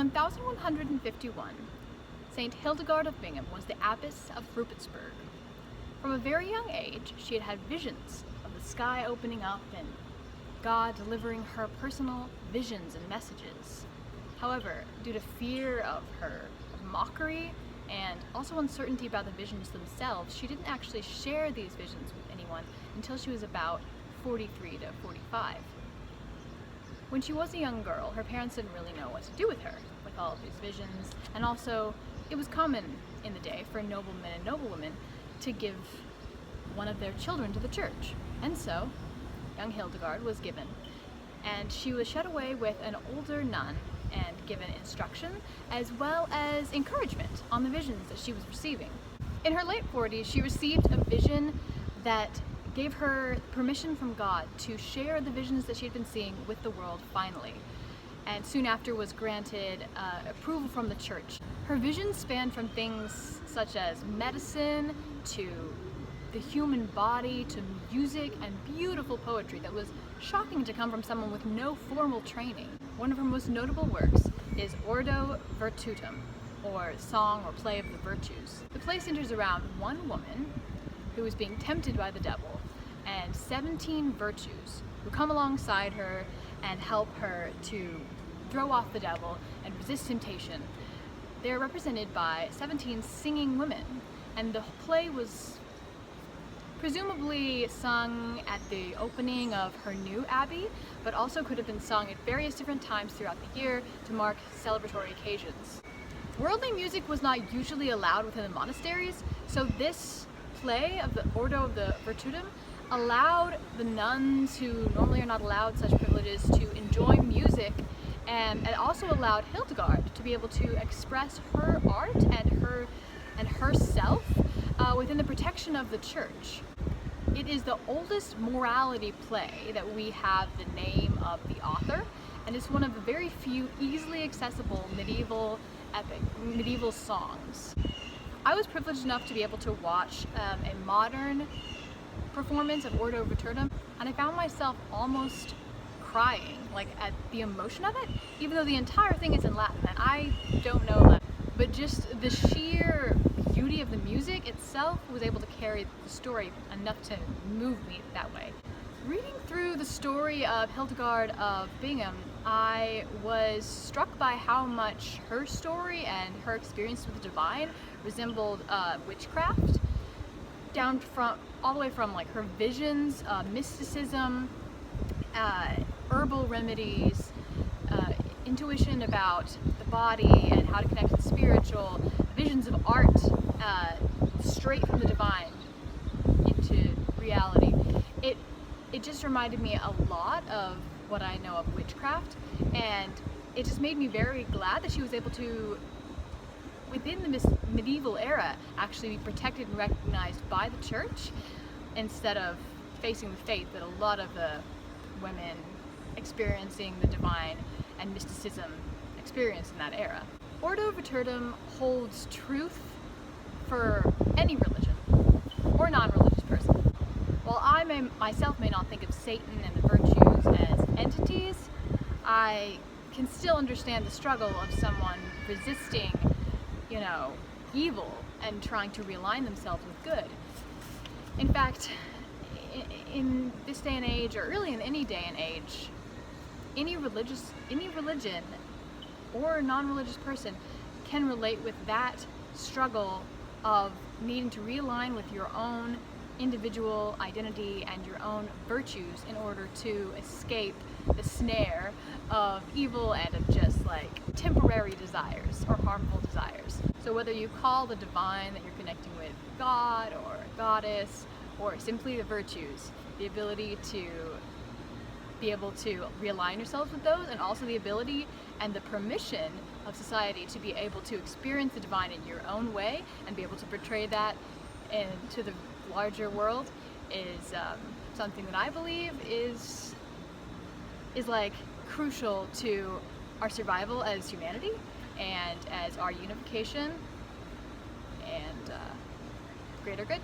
In 1151, Saint Hildegard of Bingen was the abbess of Rupertsberg. From a very young age, she had had visions of the sky opening up and God delivering her personal visions and messages. However, due to fear of mockery and also uncertainty about the visions themselves, she didn't actually share these visions with anyone until she was about 43 to 45. When she was a young girl, her parents didn't really know what to do with her, with all of these visions, and also it was common in the day for noblemen and noblewomen to give one of their children to the church. And so, young Hildegard was given, and she was shut away with an older nun and given instruction as well as encouragement on the visions that she was receiving. In her late 40s, she received a vision that gave her permission from God to share the visions that she had been seeing with the world finally, and soon after was granted approval from the church. Her visions spanned from things such as medicine to the human body to music and beautiful poetry that was shocking to come from someone with no formal training. One of her most notable works is Ordo Virtutum, or Song or Play of the Virtues. The play centers around one woman who is being tempted by the devil and 17 virtues who come alongside her and help her to throw off the devil and resist temptation. They're represented by 17 singing women, and the play was presumably sung at the opening of her new abbey, but also could have been sung at various different times throughout the year to mark celebratory occasions. Worldly music was not usually allowed within the monasteries, so this play of the Ordo of the Virtutum allowed the nuns who normally are not allowed such privileges to enjoy music, and it also allowed Hildegard to be able to express her art and herself within the protection of the church. It is the oldest morality play that we have the name of the author, and it's one of the very few easily accessible medieval songs. I was privileged enough to be able to watch a modern performance of Ordo Virtutum, and I found myself almost crying, like at the emotion of it, even though the entire thing is in Latin and I don't know Latin. But just the sheer beauty of the music itself was able to carry the story enough to move me that way. Reading through the story of Hildegard of Bingen, I was struck by how much her story and her experience with the divine resembled witchcraft, down from all the way from like her visions, mysticism, herbal remedies, intuition about the body and how to connect with the spiritual, visions of art, straight from the divine into reality. It just reminded me a lot of what I know of witchcraft, and it just made me very glad that she was able to, within the medieval era, actually be protected and recognized by the church instead of facing the fate that a lot of the women experiencing the divine and mysticism experienced in that era. Ordo Virtutum holds truth for any religion or non-religious person. While I myself may not think of Satan and the virtues as entities, I can still understand the struggle of someone resisting, evil and trying to realign themselves with good. In fact, in this day and age, or really in any day and age, any religion or non-religious person can relate with that struggle of needing to realign with your own individual identity and your own virtues in order to escape the snare of evil and of just like temporary desires or harmful desires. So whether you call the divine that you're connecting with God or a goddess, or simply the virtues, the ability to be able to realign yourselves with those, and also the ability and the permission of society to be able to experience the divine in your own way and be able to portray that into the larger world is something that I believe is like crucial to our survival as humanity and as our unification and greater good.